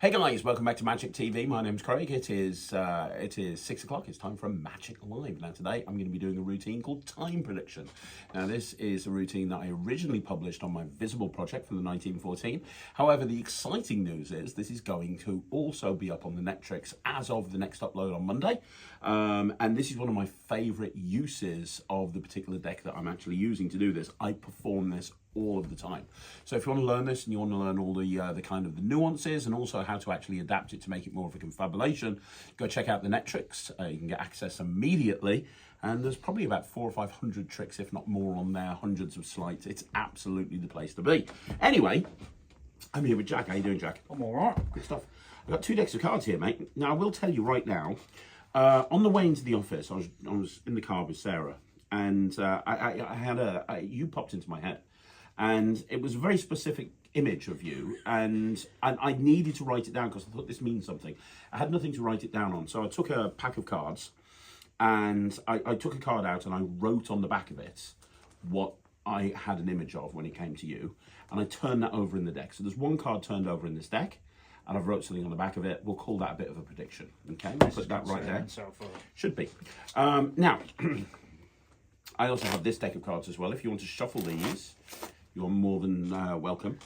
Hey guys, welcome back to Magic TV. My name's Craig. It is 6 o'clock. It's time for a Magic Live. Now today I'm going to be doing a routine called Time Prediction. Now this is a routine that I originally published on my Visible project from the 1914. However, the exciting news is this is going to also be up on the Netrix as of the next upload on Monday. And this is one of my favourite uses of the particular deck that I'm actually using to do this. I perform this all of the time. So if you want to learn this and you want to learn all the kind of the nuances and also how to actually adapt it to make it more of a confabulation, go check out the Netrix. You can get access immediately, and there's probably about 400 or 500 tricks, if not more, on there, hundreds of slides. It's absolutely the place to be. Anyway, I'm here with Jack. How you doing, Jack? I'm all right. Good stuff. I've got 2 decks of cards here, mate. Now I will tell you right now, on the way into the office, I was in the car with Sarah, and I had you popped into my head. And it was a very specific image of you, and I needed to write it down because I thought this means something. I had nothing to write it down on, so I took a pack of cards, and I took a card out and I wrote on the back of it what I had an image of when it came to you, and I turned that over in the deck. So there's one card turned over in this deck, and I've wrote something on the back of it. We'll call that a bit of a prediction. Okay, we'll put that right there. Should be. Now, I also have this deck of cards as well. If you want to shuffle these, you're more than welcome.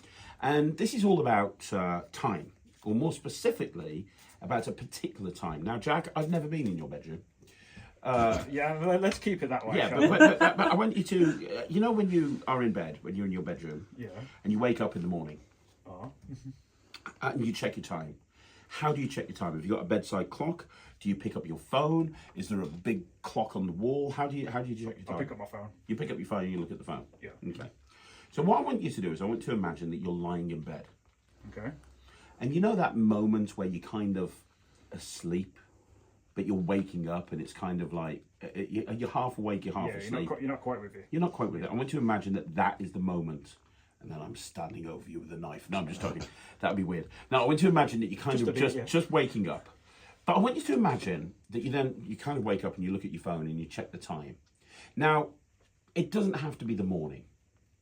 And this is all about time, or more specifically, about a particular time. Now, Jack, I've never been in your bedroom. Yeah, let's keep it that way. Yeah, but I want you to, you know when you are in bed, when you're in your bedroom, yeah, and you wake up in the morning, oh. And you check your time. How do you check your time? Have you got a bedside clock? Do you pick up your phone? Is there a big clock on the wall? How do you check your time? I pick up my phone. You pick up your phone and you look at the phone? Yeah. Okay. So what I want you to do is I want to imagine that you're lying in bed. Okay. And you know that moment where you're kind of asleep, but you're waking up and it's kind of like, you're half awake, you're half asleep. You're not quite with it. You're not quite with it. I want you to imagine that that is the moment. And then I'm standing over you with a knife. No, I'm just talking. That would be weird. Now, I want you to imagine that you're just waking up. But I want you to imagine that you kind of wake up and you look at your phone and you check the time. Now, it doesn't have to be the morning.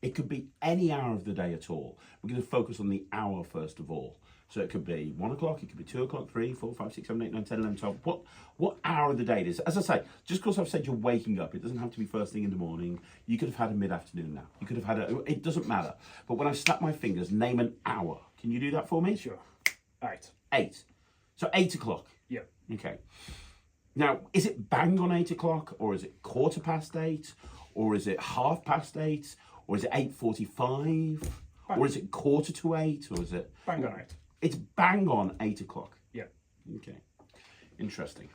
It could be any hour of the day at all. We're going to focus on the hour first of all. So it could be 1 o'clock, it could be 2 o'clock, 3, 4, 5, 6, 7, 8, 9, 10, 11, 12. What hour of the day it is? As I say, just because I've said you're waking up, it doesn't have to be first thing in the morning. You could have had a mid-afternoon now. You could have had it doesn't matter. But when I snap my fingers, name an hour. Can you do that for me? Sure. 8. 8. So 8 o'clock. Yeah. Okay. Now, is it bang on 8 o'clock, or is it 8:15, or is it 8:30, or is it 8:45, or is it 7:45, or is it Bang on 8. It's bang on 8 o'clock. Yeah. Okay. Interesting.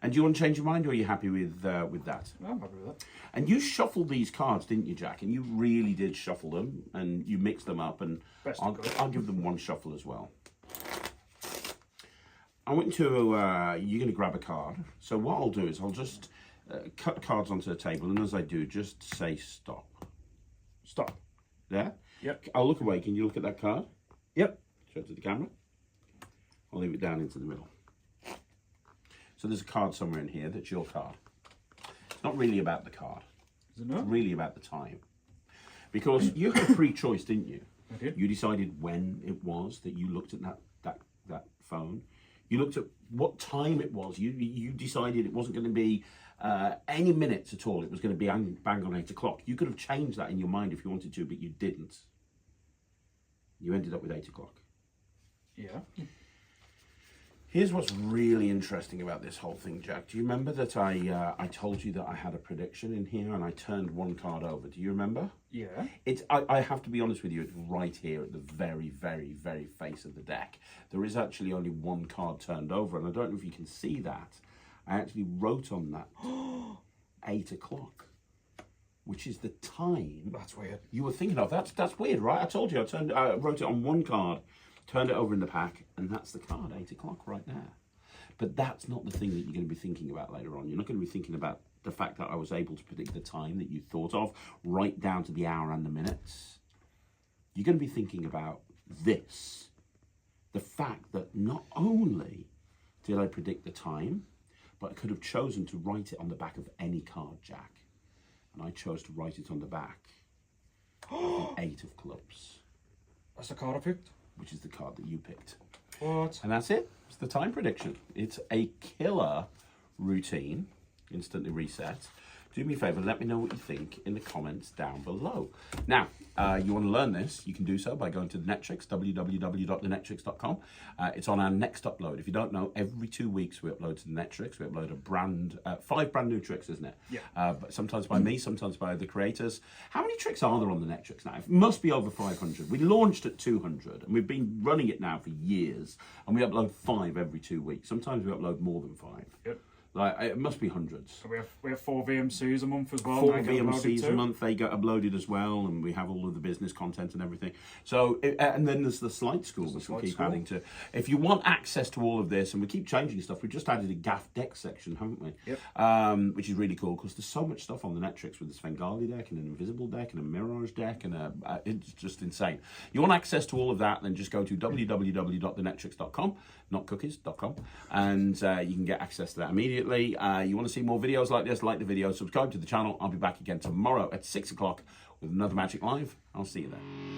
And do you want to change your mind, or are you happy with that? I'm happy with that. And you shuffled these cards, didn't you, Jack? And you really did shuffle them, and you mixed them up, and I'll give them one shuffle as well. I want to, you're going to grab a card. So what I'll do is I'll just cut cards onto the table, and as I do, just say stop. Stop. There? Yep. I'll look away. Can you look at that card? Yep. Show it to the camera. I'll leave it down into the middle. So there's a card somewhere in here that's your card. It's not really about the card. Is it not? It's really about the time. Because you had a free choice, didn't you? I did. You decided when it was that you looked at that phone. You looked at what time it was. You decided it wasn't going to be any minutes at all. It was going to be bang on 8 o'clock. You could have changed that in your mind if you wanted to, but you didn't. You ended up with 8 o'clock. Yeah. Here's what's really interesting about this whole thing, Jack. Do you remember that I told you that I had a prediction in here and I turned one card over? Do you remember? Yeah. I have to be honest with you, it's right here at the very, very, very face of the deck. There is actually only one card turned over, and I don't know if you can see that. I actually wrote on that 8 o'clock, which is the time. That's weird. You were thinking of. That's weird, right? I told you. I wrote it on one card, turned it over in the pack, and that's the card, 8 o'clock right there. But that's not the thing that you're going to be thinking about later on. You're not going to be thinking about the fact that I was able to predict the time that you thought of, right down to the hour and the minutes. You're going to be thinking about this. The fact that not only did I predict the time, but I could have chosen to write it on the back of any card, Jack. And I chose to write it on the back of the 8 of clubs. That's the card I picked? Which is the card that you picked. What? And that's it. It's the time prediction. It's a killer routine. Instantly reset. Do me a favor, let me know what you think in the comments down below. Now, you want to learn this, you can do so by going to the Netrix, www.thenetrix.com. It's on our next upload. If you don't know, every 2 weeks we upload to the Netrix. We upload a 5 brand new tricks, isn't it? Yeah. But sometimes by me, sometimes by the creators. How many tricks are there on the Netrix now? It must be over 500. We launched at 200, and we've been running it now for years. And we upload 5 every 2 weeks. Sometimes we upload more than 5. Yep. Like, it must be hundreds. So we have 4 VMCs a month as well. 4 They get uploaded VMCs a too. month, they get uploaded as well, and we have all of the business content and everything. So, and then there's the Slide School, which we'll keep adding to. If you want access to all of this, and we keep changing stuff, we just added a gaff deck section, haven't we? Yep. Which is really cool, because there's so much stuff on the Netrix with the Svengali deck, and an Invisible deck, and a Mirage deck, and it's just insane. You want access to all of that, then just go to www.thenetrix.com, not cookies.com, and you can get access to that immediately. You want to see more videos like this, like the video, subscribe to the channel. I'll be back again tomorrow at 6 o'clock with another Magic Live. I'll see you there.